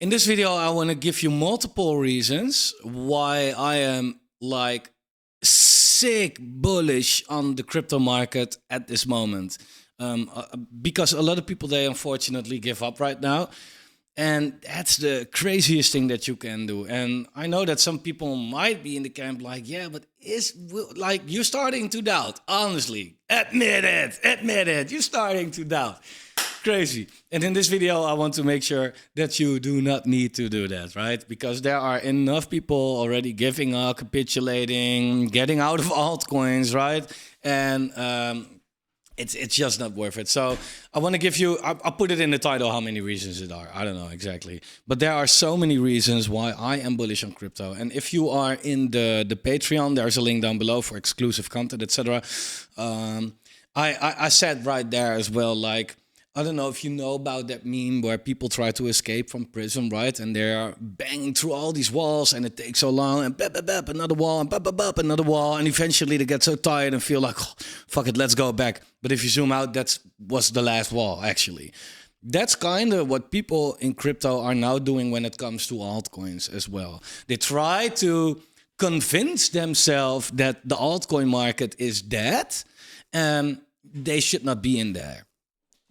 In this video, I want to give you multiple reasons why I am like sick bullish on the crypto market at this moment. Because a lot of people, they unfortunately give up right now. And that's the craziest thing that you can do. And I know that some people might be in the camp like, yeah, but like you're starting to doubt. Honestly, admit it. You're starting to doubt. Crazy. And in this video, I want to make sure that you do not need to do that, right? Because there are enough people already giving up, capitulating, getting out of altcoins, right? And it's just not worth it. So I want to give you, I'll put it in the title how many reasons it are. I don't know exactly. But there are so many reasons why I am bullish on crypto. And if you are in the Patreon, there's a link down below for exclusive content, etc. I said right there as well, like, I don't know if you know about that meme where people try to escape from prison, right? And they're banging through all these walls and it takes so long and bap, bap, bap, another wall and bap, bap, bap, another wall. And eventually they get so tired and feel like, oh, fuck it, let's go back. But if you zoom out, that was the last wall, actually. That's kind of what people in crypto are now doing when it comes to altcoins as well. They try to convince themselves that the altcoin market is dead and they should not be in there.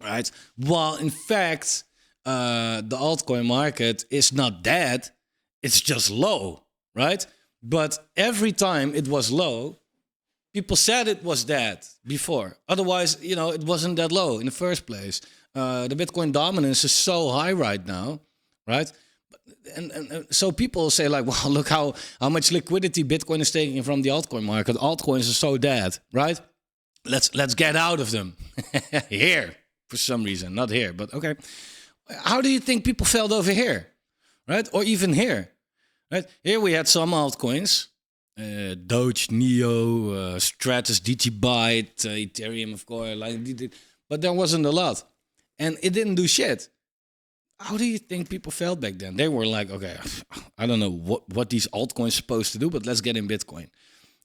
Right. While in fact, the altcoin market is not dead, it's just low, right? But every time it was low, people said it was dead before. Otherwise, you know, it wasn't that low in the first place. The Bitcoin dominance is so high right now, right? And so people say like, well, look how much liquidity Bitcoin is taking from the altcoin market. Altcoins are so dead, right? Let's get out of them here. For some reason, not here, but okay. How do you think people felt over here, right? Or even here, right? Here we had some altcoins, Doge, Neo, Stratus, Digibyte, Ethereum, of course, but there wasn't a lot, and it didn't do shit. How do you think people felt back then? They were like, okay, I don't know what these altcoins supposed to do, but let's get in Bitcoin.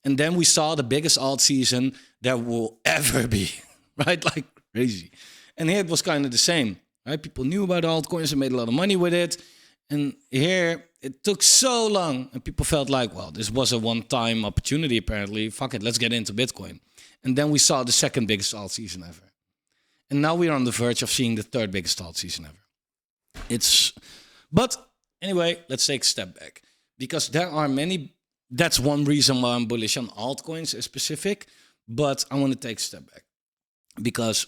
And then we saw the biggest alt season there will ever be, right? Like crazy. And here it was kind of the same, right? People knew about altcoins and made a lot of money with it. And here it took so long and people felt like, well, this was a one-time opportunity apparently. Fuck it, let's get into Bitcoin. And then we saw the second biggest alt season ever. And now we're on the verge of seeing the third biggest alt season ever. But anyway, let's take a step back. Because there are many, that's one reason why I'm bullish on altcoins in specific. But I want to take a step back. Because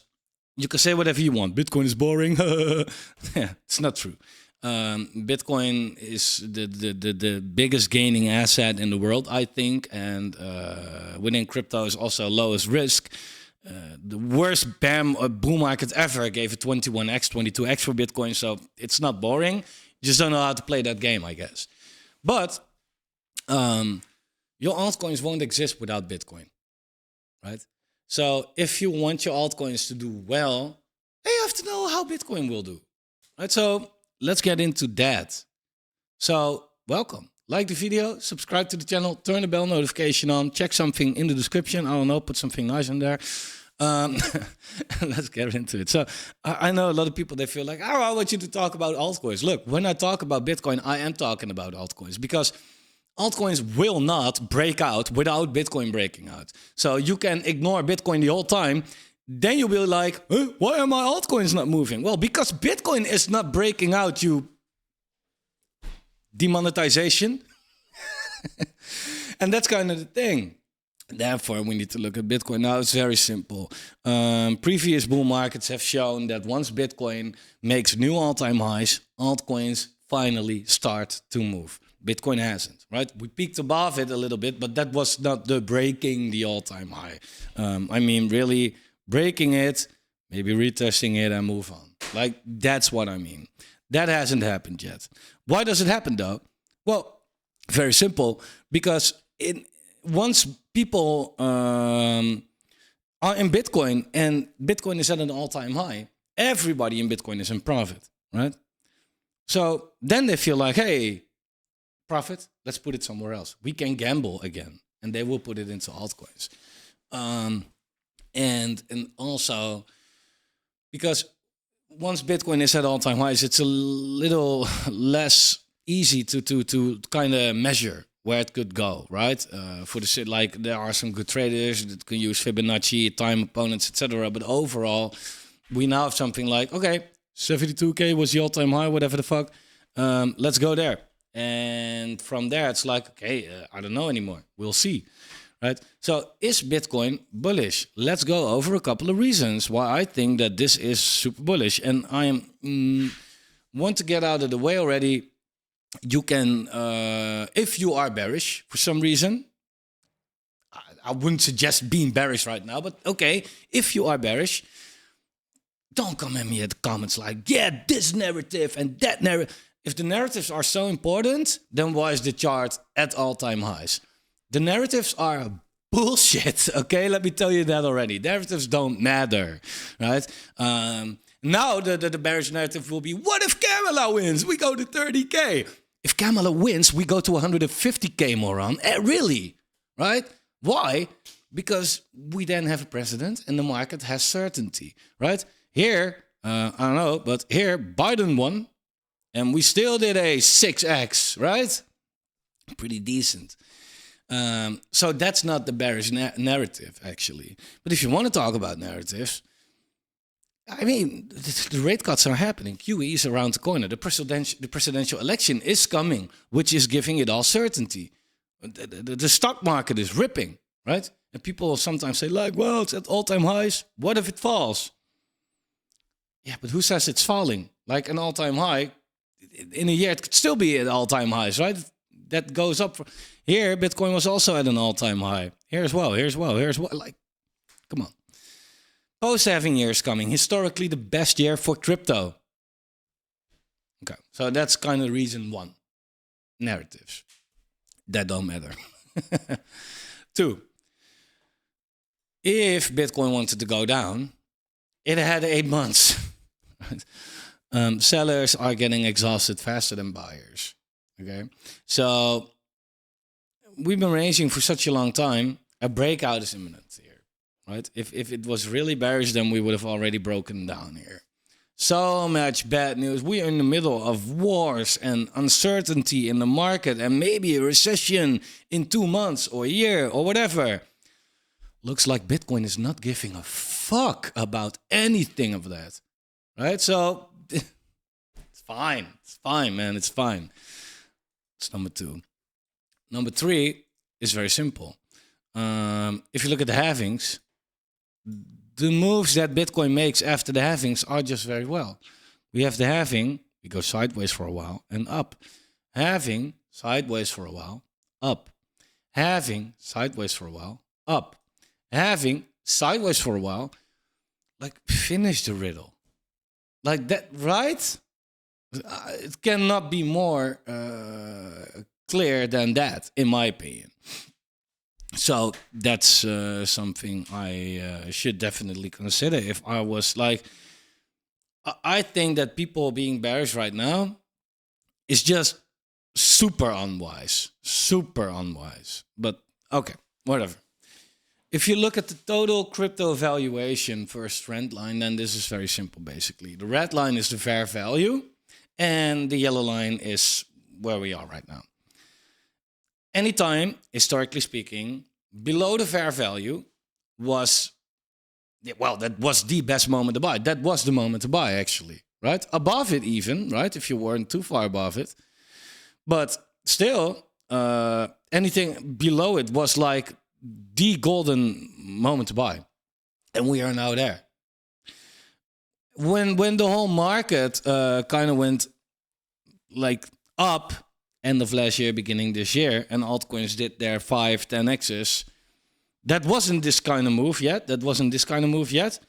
you can say whatever you want. Bitcoin is boring. Yeah, it's not true. Bitcoin is the biggest gaining asset in the world, I think. And within crypto is also lowest risk. The worst bull market ever gave it 21x, 22x for Bitcoin. So it's not boring. You just don't know how to play that game, I guess. But your altcoins won't exist without Bitcoin, right? So if you want your altcoins to do well, you have to know how Bitcoin will do. Right? So let's get into that. So welcome. Like the video, subscribe to the channel, turn the bell notification on, check something in the description. I don't know, put something nice in there. Let's get into it. So I know a lot of people, they feel like, oh, I want you to talk about altcoins. Look, when I talk about Bitcoin, I am talking about altcoins because altcoins will not break out without Bitcoin breaking out. So you can ignore Bitcoin the whole time. Then you'll be like, why are my altcoins not moving? Well, because Bitcoin is not breaking out, you demonetization. And that's kind of the thing. Therefore, we need to look at Bitcoin. Now, it's very simple. Previous bull markets have shown that once Bitcoin makes new all-time highs, altcoins finally start to move. Bitcoin hasn't, right? We peaked above it a little bit, but that was not the breaking the all-time high. I mean, really breaking it, maybe retesting it and move on. Like, that's what I mean. That hasn't happened yet. Why does it happen, though? Well, very simple. Because once people are in Bitcoin and Bitcoin is at an all-time high, everybody in Bitcoin is in profit, right? So then they feel like, hey, profit, let's put it somewhere else. We can gamble again. And they will put it into altcoins. And also, because once Bitcoin is at all-time highs, it's a little less easy to kind of measure where it could go, right? For the shit, like there are some good traders that can use Fibonacci, time opponents, etc. But overall, we now have something like, okay, 72K was the all-time high, whatever the fuck. Let's go there. And from there, it's like, okay, I don't know anymore. We'll see, right? So is Bitcoin bullish? Let's go over a couple of reasons why I think that this is super bullish. And I am want to get out of the way already. You can, if you are bearish for some reason, I wouldn't suggest being bearish right now, but okay, if you are bearish, don't come at me at the comments like, yeah, this narrative and that narrative. If the narratives are so important, then why is the chart at all-time highs? The narratives are bullshit, okay? Let me tell you that already. Narratives don't matter, right? Now the bearish narrative will be, what if Kamala wins? We go to 30K. If Kamala wins, we go to 150K, moron. Really, right? Why? Because we then have a president and the market has certainty, right? Here, I don't know, but here Biden won and we still did a 6x, right? Pretty decent. So that's not the bearish narrative, actually. But if you want to talk about narratives, I mean, the rate cuts are happening. QE is around the corner. The presidential election is coming, which is giving it all certainty. The stock market is ripping, right? And people sometimes say, like, well, it's at all-time highs. What if it falls? Yeah, but who says it's falling? Like an all-time high, in a year, it could still be at all-time highs, right? That goes up. Here, Bitcoin was also at an all-time high. Here as well, here's well. Like, come on. Post-halving year is coming. Historically, the best year for crypto. Okay, so that's kind of reason one. Narratives. That don't matter. 2. If Bitcoin wanted to go down, it had 8 months. Sellers are getting exhausted faster than buyers. Okay, so we've been ranging for such a long time. A breakout is imminent here, right? If it was really bearish, then we would have already broken down here. So much bad news. We are in the middle of wars and uncertainty in the market and maybe a recession in 2 months or a year or whatever. Looks like Bitcoin is not giving a fuck about anything of that, right? So it's fine. It's fine, man. It's fine. It's number 2. Number 3 is very simple. If you look at the halvings, the moves that Bitcoin makes after the halvings are just very well. We have the halving, we go sideways for a while and up. Halving, sideways for a while, up. Halving, sideways for a while, up. Halving, sideways for a while. Like, finish the riddle. Like that, right? It cannot be more clear than that, in my opinion. So that's something I should definitely consider if I was like... I think that people being bearish right now is just super unwise. Super unwise. But okay, whatever. If you look at the total crypto valuation first trend line, then this is very simple, basically. The red line is the fair value, and the yellow line is where we are right now. Anytime, historically speaking, below the fair value was, well, that was the best moment to buy. That was the moment to buy, actually, right? Above it even, right? If you weren't too far above it. But still, anything below it was like the golden moment to buy. And we are now there. When the whole market kind of went like up, end of last year, beginning this year, and altcoins did their 5-10x's, that wasn't this kind of move yet. That wasn't this kind of move yet.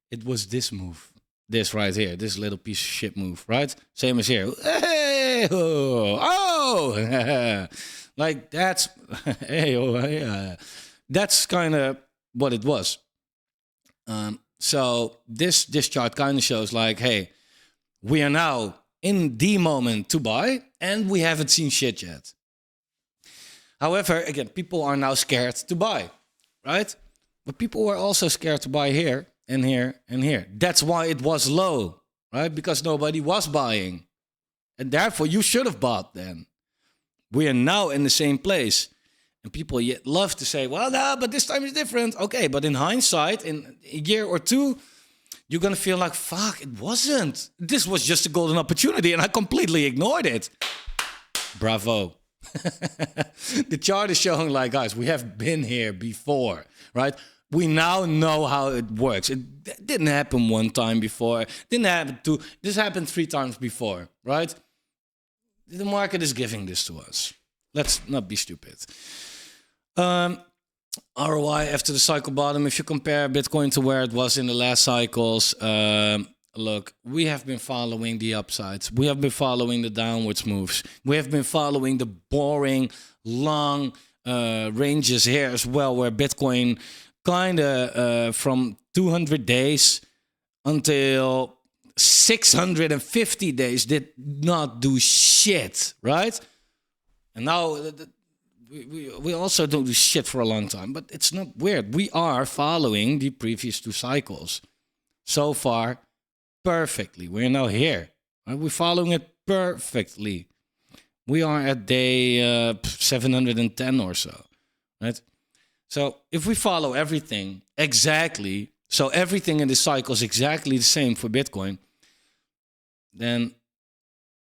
It was this move. This right here. This little piece of shit move, right? Same as here. Hey, oh, like that's, hey, oh, yeah. That's kind of what it was. So this chart kind of shows like, hey, we are now in the moment to buy, and we haven't seen shit yet. However, again, people are now scared to buy, right? But people were also scared to buy here and here and here. That's why it was low. right? Because nobody was buying. And therefore, you should have bought then. We are now in the same place. And people yet love to say, well, no, but this time is different. Okay, but in hindsight, in a year or two, you're going to feel like, fuck, it wasn't. This was just a golden opportunity, and I completely ignored it. Bravo. The chart is showing like, guys, we have been here before, right? We now know how it works. It didn't happen one time before. Didn't happen two. This happened 3 times before, right? The market is giving this to us. Let's not be stupid. ROI after the cycle bottom. If you compare Bitcoin to where it was in the last cycles, look, we have been following the upsides. We have been following the downwards moves. We have been following the boring, long ranges here as well, where Bitcoin kind of from 200 days until 650 days did not do shit, right? And now we also don't do shit for a long time, but it's not weird. We are following the previous 2 cycles. So far, perfectly. We're now here. Right? We're following it perfectly. We are at day 710 or so, right? So if we follow everything exactly, so everything in the cycle is exactly the same for Bitcoin, then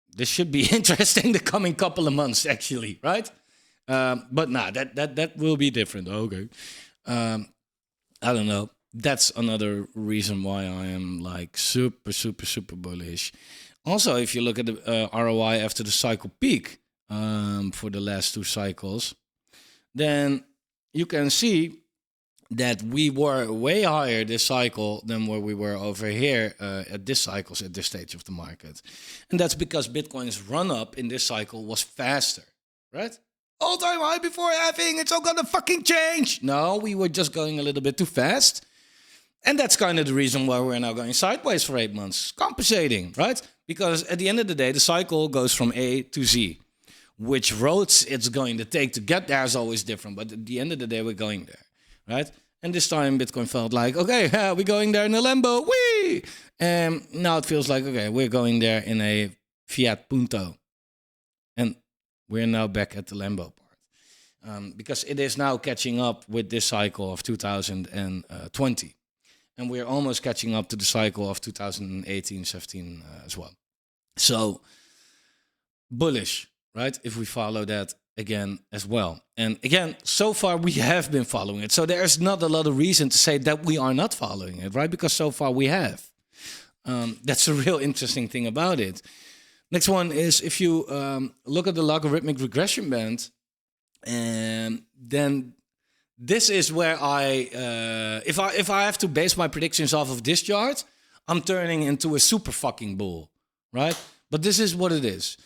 this should be interesting the coming couple of months, actually, right? But nah, that will be different. Okay. I don't know. That's another reason why I am like super, super, super bullish. Also, if you look at the ROI after the cycle peak for the last 2 cycles, then you can see that we were way higher this cycle than where we were over here at this cycles at this stage of the market. And that's because Bitcoin's run up in this cycle was faster, right? All-time high before halving, it's all gonna fucking change. No, we were just going a little bit too fast. And that's kind of the reason why we're now going sideways for 8 months. Compensating, right? Because at the end of the day, the cycle goes from A to Z. Which roads it's going to take to get there is always different. But at the end of the day, we're going there, right? And this time, Bitcoin felt like, okay, we're going there in a Lambo. Whee! And now it feels like, okay, we're going there in a Fiat Punto. And we're now back at the Lambo part. Because it is now catching up with this cycle of 2020. And we're almost catching up to the cycle of 2018, 17 as well. So, bullish, right? If we follow that again as well. And again, so far we have been following it. So there's not a lot of reason to say that we are not following it, right? Because so far we have. That's a real interesting thing about it. Next one is if you look at the logarithmic regression band, and then this is where if I have to base my predictions off of this chart, I'm turning into a super fucking bull, right? But this is what it is.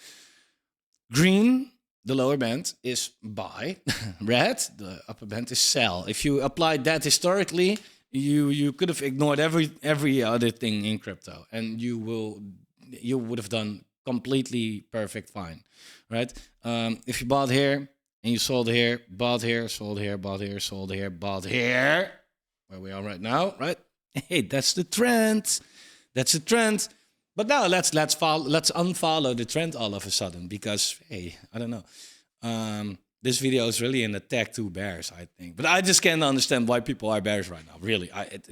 Green, the lower band, is buy. Red, the upper band, is sell. If you applied that historically, you could have ignored every other thing in crypto, and you would have done completely perfect fine, right? If you bought here and you sold here, bought here, sold here, bought here, sold here, bought here, where we are right now, right? Hey, that's the trend. That's the trend. But now let's unfollow the trend all of a sudden because hey, I don't know. This video is really an attack to bears, I think. But I just can't understand why people are bears right now. Really, it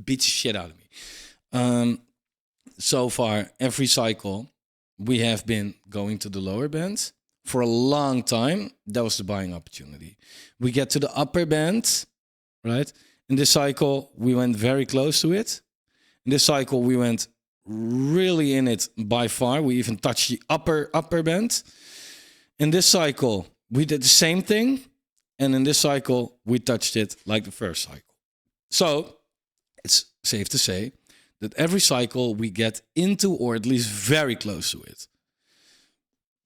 beats the shit out of me. So far, every cycle, we have been going to the lower band for a long time. That was the buying opportunity. We get to the upper band, right? In this cycle, we went very close to it. In this cycle, we went really in it by far. We even touched the upper band. In this cycle, we did the same thing. And in this cycle, we touched it like the first cycle. So it's safe to say that every cycle we get into or at least very close to it.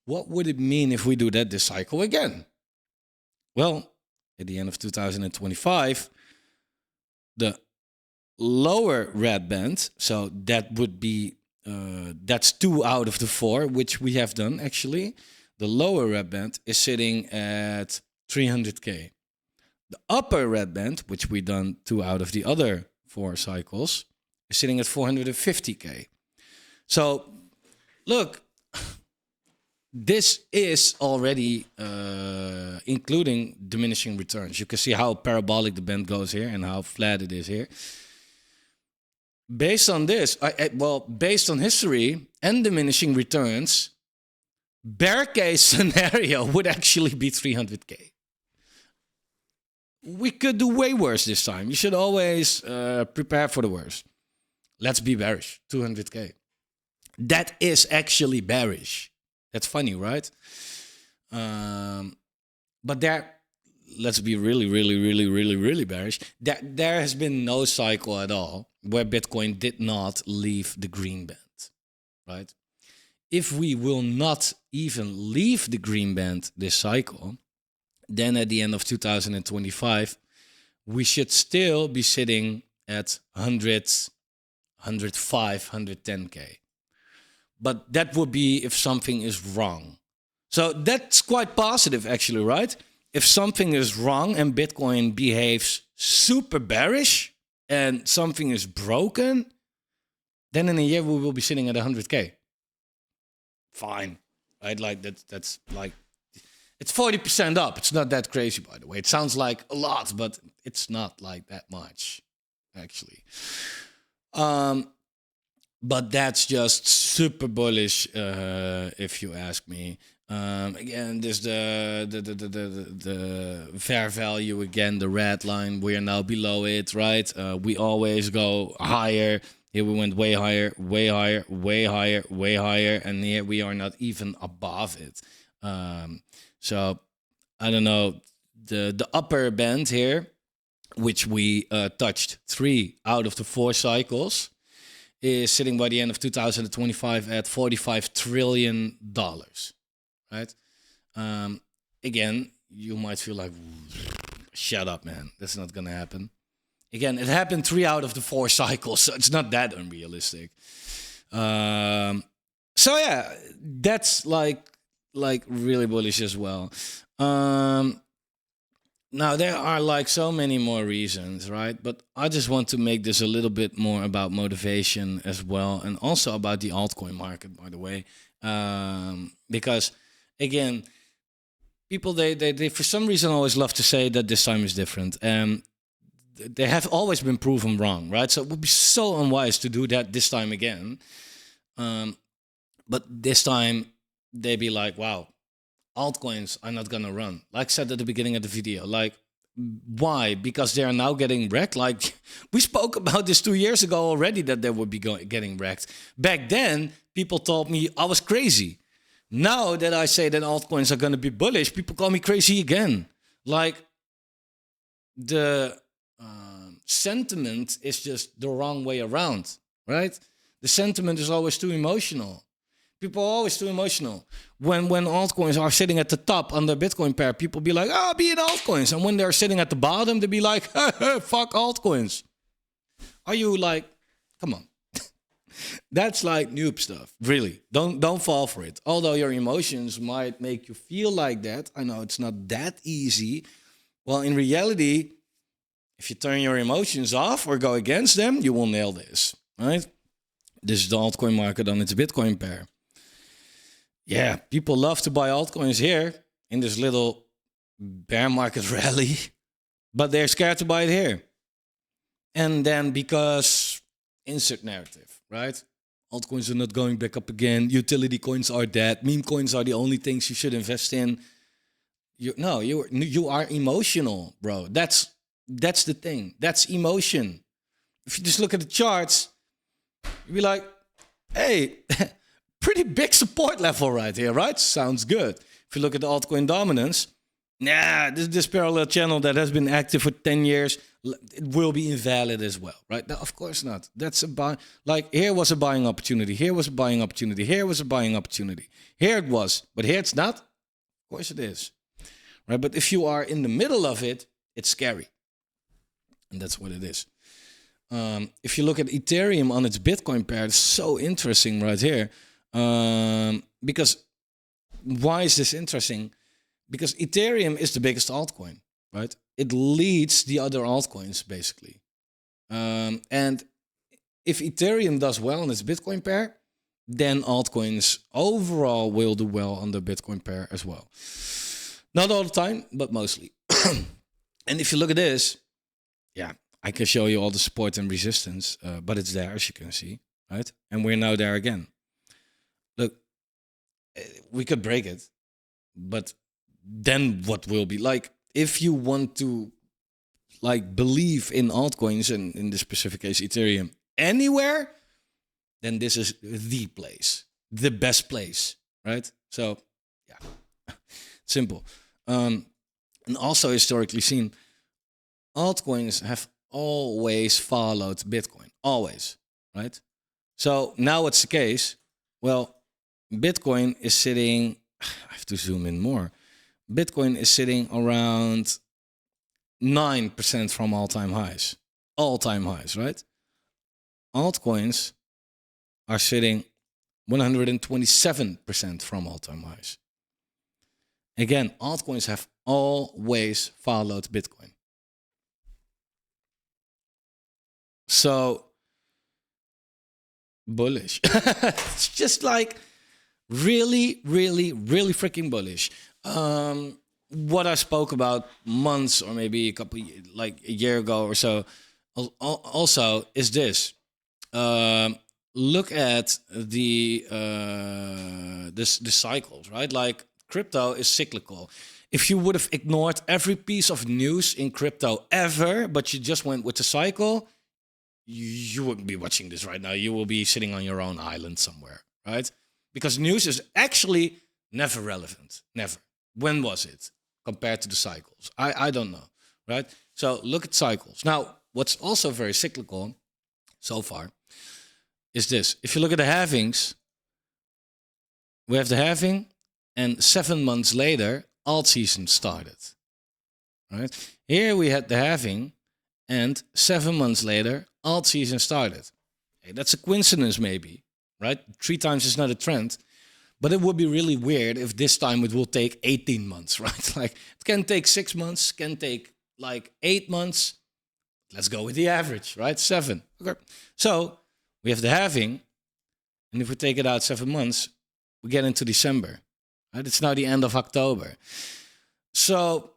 What would it mean if we do that this cycle again? Well, at the end of 2025, the lower red band, so that would be, that's 2 out of the 4, which we have done actually. The lower red band is sitting at 300K. The upper red band, which we done 2 out of the other 4 cycles, is sitting at 450K. So look, this is already including diminishing returns. You can see how parabolic the band goes here and how flat it is here. Based on this, based on history and diminishing returns, bear case scenario would actually be 300K. We could do way worse this time. You should always prepare for the worst. Let's be bearish, 200K. That is actually bearish. That's funny, right? But there, let's be really bearish. There has been no cycle at all where Bitcoin did not leave the green band, right? If we will not even leave the green band this cycle, then at the end of 2025, we should still be sitting at 100, 105, 110K. But that would be if something is wrong. So that's quite positive, actually, right? If something is wrong and Bitcoin behaves super bearish and something is broken, then in a year we will be sitting at 100K. Fine, right? Like that's like, it's 40% up. It's not that crazy, by the way. It sounds like a lot, but it's not like that much, actually. But that's just super bullish, if you ask me. Again, there's the fair value again, the red line. We are now below it, right? We always go higher. Here we went way higher, way higher, way higher, way higher, and here we are not even above it. So I don't know, the upper band here, which we touched 3 out of the 4 cycles, is sitting by the end of 2025 at $45 trillion, right? Again, you might feel like, shut up, man. That's not going to happen. Again, it happened 3 out of the 4 cycles, so it's not that unrealistic. So yeah, that's like really bullish as well. Now, there are like so many more reasons, right? But I just want to make this a little bit more about motivation as well, and also about the altcoin market, by the way. Because, again, people, they for some reason always love to say that this time is different. They have always been proven wrong, right? So it would be so unwise to do that this time again. But this time, they be like, wow, altcoins are not gonna run. Like I said at the beginning of the video, like, why? Because they are now getting wrecked. Like, we spoke about this 2 years ago already, that they would be getting wrecked. Back then, people told me I was crazy. Now that I say that altcoins are gonna be bullish, people call me crazy again. Like, the sentiment is just the wrong way around, right? The sentiment is always too emotional. People are always too emotional. When altcoins are sitting at the top on the Bitcoin pair, people be like, be in altcoins. And when they're sitting at the bottom, they be like, fuck altcoins. Are you like, come on. That's like noob stuff, really. Don't fall for it. Although your emotions might make you feel like that. I know it's not that easy. Well, in reality, if you turn your emotions off or go against them, you will nail this, right? This is the altcoin market on its Bitcoin pair. Yeah, people love to buy altcoins here in this little bear market rally, but they're scared to buy it here. And then because insert narrative, right? Altcoins are not going back up again. Utility coins are dead. Meme coins are the only things you should invest in. You are emotional, bro. That's the thing. That's emotion. If you just look at the charts, you'll be like, hey, pretty big support level right here, right? Sounds good. If you look at the altcoin dominance, this parallel channel that has been active for 10 years, it will be invalid as well, right? No, of course not. That's a buy. Like, here was a buying opportunity. Here was a buying opportunity. Here was a buying opportunity. Here it was, but here it's not. Of course it is, right? But if you are in the middle of it, it's scary. And that's what it is. If you look at Ethereum on its Bitcoin pair, it's so interesting right here. Because why is this interesting? Because Ethereum is the biggest altcoin, right? It leads the other altcoins, basically. And if Ethereum does well on its Bitcoin pair, then altcoins overall will do well on the Bitcoin pair as well. Not all the time, but mostly. And if you look at this, yeah, I can show you all the support and resistance, but it's there, as you can see, right? And we're now there again. Look, we could break it, but then what will be? Like, if you want to, like, believe in altcoins, and in this specific case, Ethereum, anywhere, then this is the place, the best place, right? So, yeah, simple. And also historically seen, altcoins have always followed Bitcoin, always, right? So now what's the case? Well, Bitcoin is sitting, I have to zoom in more. Bitcoin is sitting around 9% from all-time highs, right? Altcoins are sitting 127% from all-time highs. Again, altcoins have always followed Bitcoin. So, bullish. It's just like really, really, really freaking bullish. What I spoke about months or maybe like a year ago or so, also is this. Look at the cycles, right? Like, crypto is cyclical. If you would have ignored every piece of news in crypto ever, but you just went with the cycle, you wouldn't be watching this right now. You will be sitting on your own island somewhere, right? Because news is actually never relevant. Never. When was it compared to the cycles? I don't know, right? So look at cycles. Now, what's also very cyclical so far is this. If you look at the halvings, we have the halving, and 7 months later, altseason started, right? Here we had the halving, and 7 months later, altseason started. Hey, that's a coincidence maybe, right? 3 times is not a trend, but it would be really weird if this time it will take 18 months, right? Like, it can take 6 months, can take like 8 months. Let's go with the average, right? 7. Okay. So we have the halving, and if we take it out 7 months, we get into December, right? It's now the end of October. So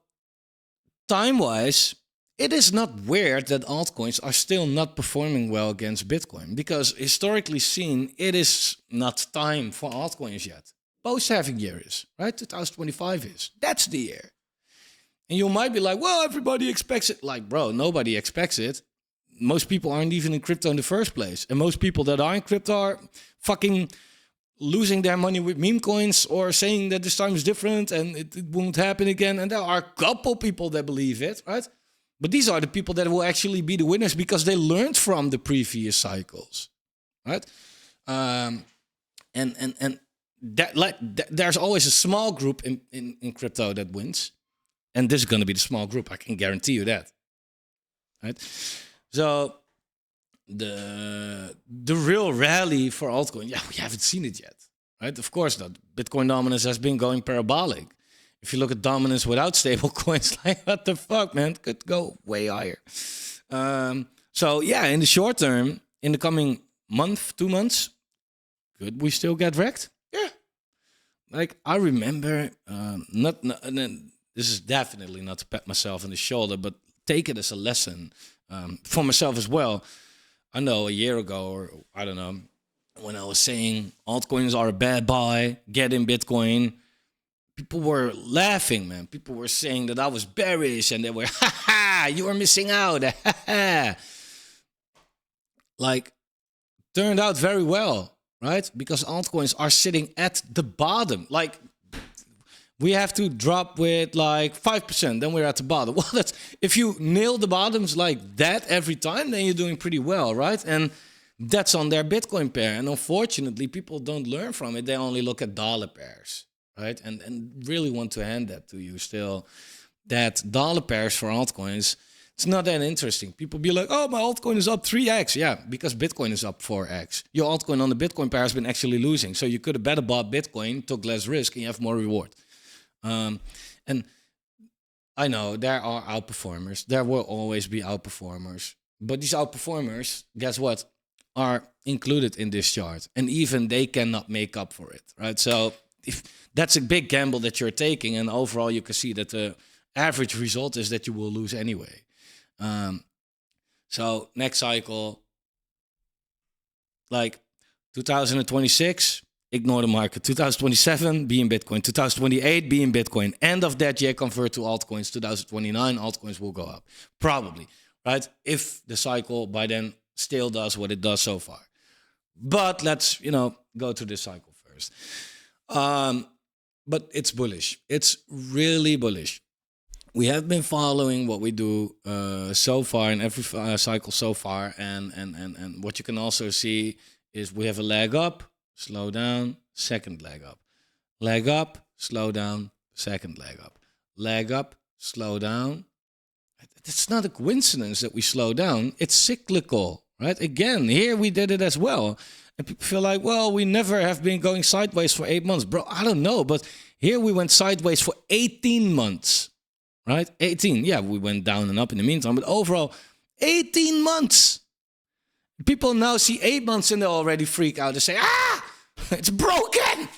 time-wise, it is not weird that altcoins are still not performing well against Bitcoin, because historically seen, it is not time for altcoins yet. Post-halving year is, right? 2025 is. That's the year. And you might be like, well, everybody expects it. Like, bro, nobody expects it. Most people aren't even in crypto in the first place. And most people that are in crypto are fucking losing their money with meme coins or saying that this time is different and it won't happen again. And there are a couple people that believe it, right? But these are the people that will actually be the winners because they learned from the previous cycles, right? And there's always a small group in crypto that wins. And this is going to be the small group. I can guarantee you that, right? So the real rally for altcoin, yeah, we haven't seen it yet, right? Of course not. Bitcoin dominance has been going parabolic. If you look at dominance without stable coins, like, what the fuck, man? Could go way higher. So yeah, in the short term, in the coming month, 2 months, could we still get wrecked? Yeah. Like, I remember, this is definitely not to pat myself on the shoulder, but take it as a lesson for myself as well. I know a year ago, or I don't know, when I was saying altcoins are a bad buy, get in Bitcoin, people were laughing, man. People were saying that I was bearish, and they were, you were missing out. Like, turned out very well, right? Because altcoins are sitting at the bottom. Like, we have to drop with like 5%, then we're at the bottom. Well, that's, if you nail the bottoms like that every time, then you're doing pretty well, right? And that's on their Bitcoin pair. And unfortunately, people don't learn from it. They only look at dollar pairs, right? And really want to hand that to you still, that dollar pairs for altcoins, it's not that interesting. People be like, oh, my altcoin is up 3x. Yeah, because Bitcoin is up 4x. Your altcoin on the Bitcoin pair has been actually losing. So you could have better bought Bitcoin, took less risk, and you have more reward. And I know there are outperformers. There will always be outperformers. But these outperformers, guess what? are included in this chart, and even they cannot make up for it, right? So if that's a big gamble that you're taking, and overall you can see that the average result is that you will lose anyway. So next cycle, like 2026, ignore the market. 2027, be in Bitcoin. 2028, be in Bitcoin. End of that year, convert to altcoins. 2029, altcoins will go up. Probably, right? If the cycle by then still does what it does so far. But let's, go to this cycle first. But it's bullish. It's really bullish. We have been following what we do so far in every cycle so far. And what you can also see is we have a leg up, slow down, second leg up. Leg up, slow down, second leg up. Leg up, slow down. It's not a coincidence that we slow down. It's cyclical, right? Again, here we did it as well. And people feel like, well, we never have been going sideways for 8 months. Bro, I don't know. But here we went sideways for 18 months, right? 18. Yeah, we went down and up in the meantime. But overall, 18 months. People now see 8 months and they already freak out. They say, it's broken.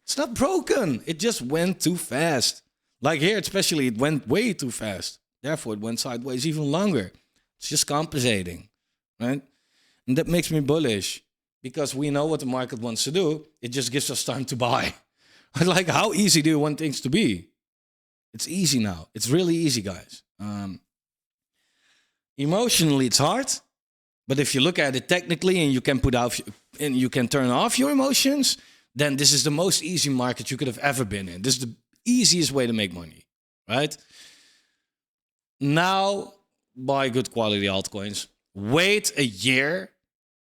It's not broken. It just went too fast. Like here, especially, it went way too fast. Therefore, it went sideways even longer. It's just compensating, right? And that makes me bullish because we know what the market wants to do. It just gives us time to buy. Like, how easy do you want things to be? It's easy now. It's really easy, guys. Emotionally, it's hard. But if you look at it technically and you can turn off your emotions, then this is the most easy market you could have ever been in. This is the easiest way to make money, right? Now, buy good quality altcoins. Wait a year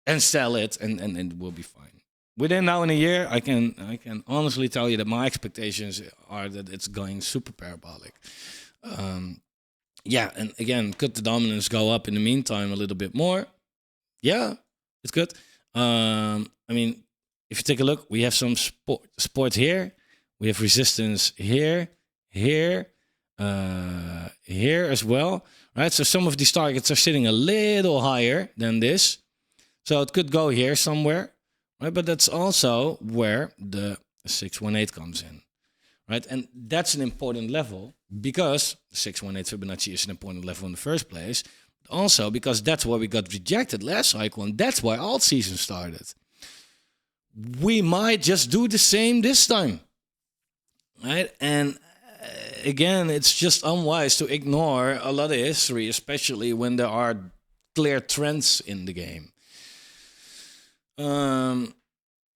and sell it, and it will be fine. Within now and a year, I can honestly tell you that my expectations are that it's going super parabolic. Yeah, and again, could the dominance go up in the meantime a little bit more? Yeah, it's good. I mean, if you take a look, we have some support here. We have resistance here, here as well, right? So some of these targets are sitting a little higher than this. So it could go here somewhere, right? But that's also where the 618 comes in, right? And that's an important level because 618 Fibonacci is an important level in the first place. Also because that's why we got rejected last cycle, and that's why alt season started. We might just do the same this time, right? And again, it's just unwise to ignore a lot of history, especially when there are clear trends in the game.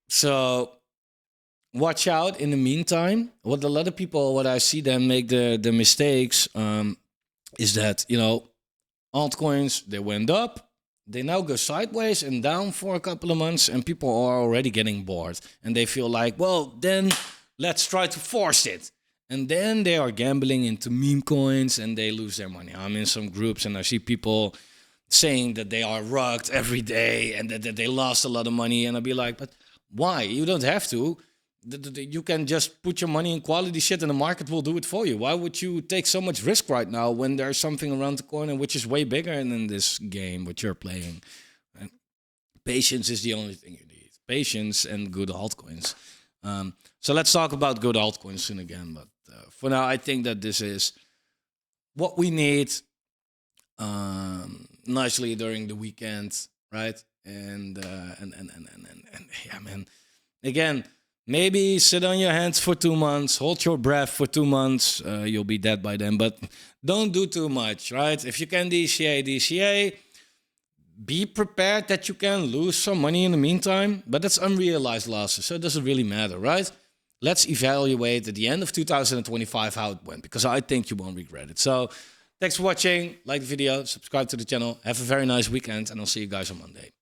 So watch out in the meantime. What a lot of people, what I see them make the mistakes is that, altcoins, they went up, they now go sideways and down for a couple of months, and people are already getting bored. And they feel like, well, then let's try to force it. And then they are gambling into meme coins and they lose their money. I'm in some groups and I see people saying that they are rugged every day and that they lost a lot of money. And I'll be like, but why? You don't have to. You can just put your money in quality shit and the market will do it for you. Why would you take so much risk right now when there's something around the corner which is way bigger than this game which you're playing? And patience is the only thing you need. Patience and good altcoins. So let's talk about good altcoins soon again. But for now, I think that this is what we need nicely during the weekend, right? And yeah, man. Again, maybe sit on your hands for 2 months, hold your breath for 2 months. You'll be dead by then, but don't do too much, right? If you can DCA. Be prepared that you can lose some money in the meantime, but that's unrealized losses, so it doesn't really matter, right? Let's evaluate at the end of 2025 how it went, because I think you won't regret it. So thanks for watching. Like the video, subscribe to the channel. Have a very nice weekend, and I'll see you guys on Monday.